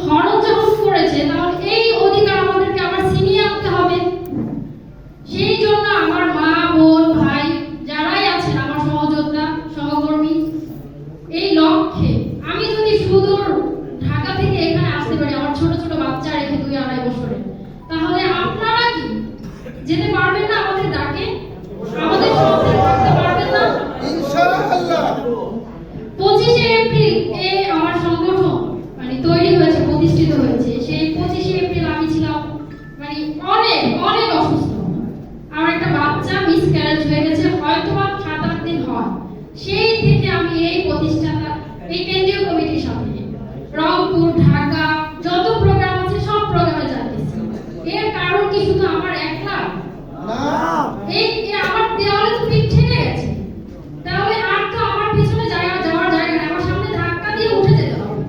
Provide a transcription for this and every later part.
খরচ যখন করেছে তাহলে এই অধিকার আমাদেরকে আবার ছিনিয়ে আনতে হবে। সেই জন্য আমার মা, বোন, ভাই যারাই আছেন, আমার সহযোদ্ধা, সহকর্মী, এই লক্ষ্যে আমি যদি সুদূর ঢাকা থেকে এখানে আসতে পারি আমার ছোট ছোট বাচ্চা রেখে 2-2.5 বছরে, তাহলে আপনারা কি যেতে পারবেন না আমাদের ডাকে? আমাদের সাথে থাকতে পারবেন না? ইনশাআল্লাহ। 25শে এপ্রিল আমার সংগঠন তৈরি হয়েছে, প্রতিষ্ঠিত হয়েছে। সেই 25শে এপ্রিল আমি ছিলাম অনেক অনেক অসুস্থ। আমার একটা বাচ্চা মিসক্যারেজ হয়ে গেছে, হয়তো বা 7-8 দিন হয়। সেই থেকে আমি এই প্রতিষ্ঠাতা, এই কেন্দ্রীয় কমিটির সাথে রংপুর, ঢাকা যত প্রোগ্রাম আছে সব প্রোগ্রামে যাচ্ছি। এর কারণ কি শুধু আমার একলা? না, এই আমার দেওয়ালে তো পিঠ ঠেকে গেছে, তাহলে আর তো আমার পিছনে যাওয়ার জায়গা নেই, আমার সামনে ধাক্কা দিয়ে উঠে যেতে হবে।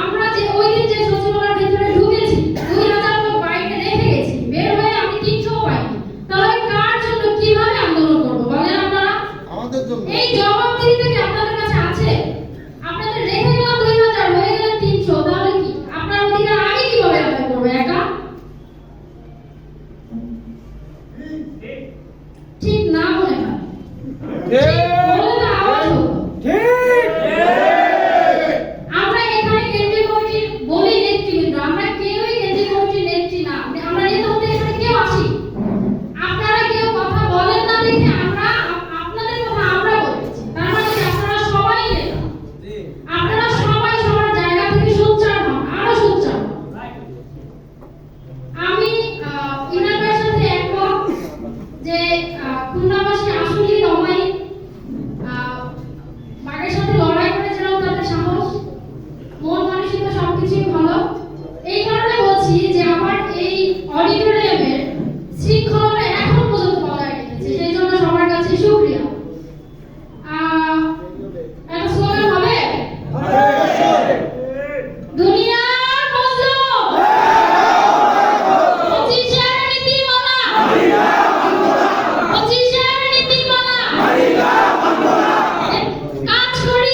আমরা যে ওই দিন যে সচিবালয়ের ভিতরে ঢুকেছি, 2000 লোক বাইরে রেখে গেছি, বের হয়ে আমি 300 পাইনি, তাহলে কার জন্য কিভাবে আন্দোলন করবো বলেন আপনারা? আমাদের জন্য। এই জবাবদিহিতা কি আপনাদের কাছে আছে? আপনাদের রেখে গেলাম 2000, হয়ে গেল 300, তাহলে কি আপনার অধিকার আমি কিভাবে আদায় করবো একা? ঠিক না মনে হয়? বলে না আওয়াজ হোক। আমরা এখানে কেন্দ্রীয় কমিটির বলি নেতৃবৃন্দ, আমরা কেউই কেন্দ্রীয় কমিটির নেত্রী না। আমরা নেতা হতে এখানে কেউ আসি, আপনারা কেউ কথা বলেন না দেখে আমরা আপনাদের কথা আমরা বলতেছি। তার মানে কি আপনারা সবাই নেতা? আপনারা সবাই সবার জায়গা থেকে সোচ্চার হন, আরো সোচ্চার হন। আমি ইনাদের সাথে একমত যে খুলনাবাসী আসলেই অমায়িক। বাঘের সাথে লড়াই করে যেন তাদের সাহস, মন মানসিকতা সবকিছুই ভালো। এই কারণে বলছি যে আমার এই অডিটোরিয়ামের শৃঙ্খলাটা এখন পর্যন্ত বজায় রেখেছে, সেই জন্য সবার কাছে শুকরিয়া। একটা স্লোগান হবে, দুনিয়ার মজলুম 25-এর নীতিমালা, 25-এর নীতিমালা কাজ করি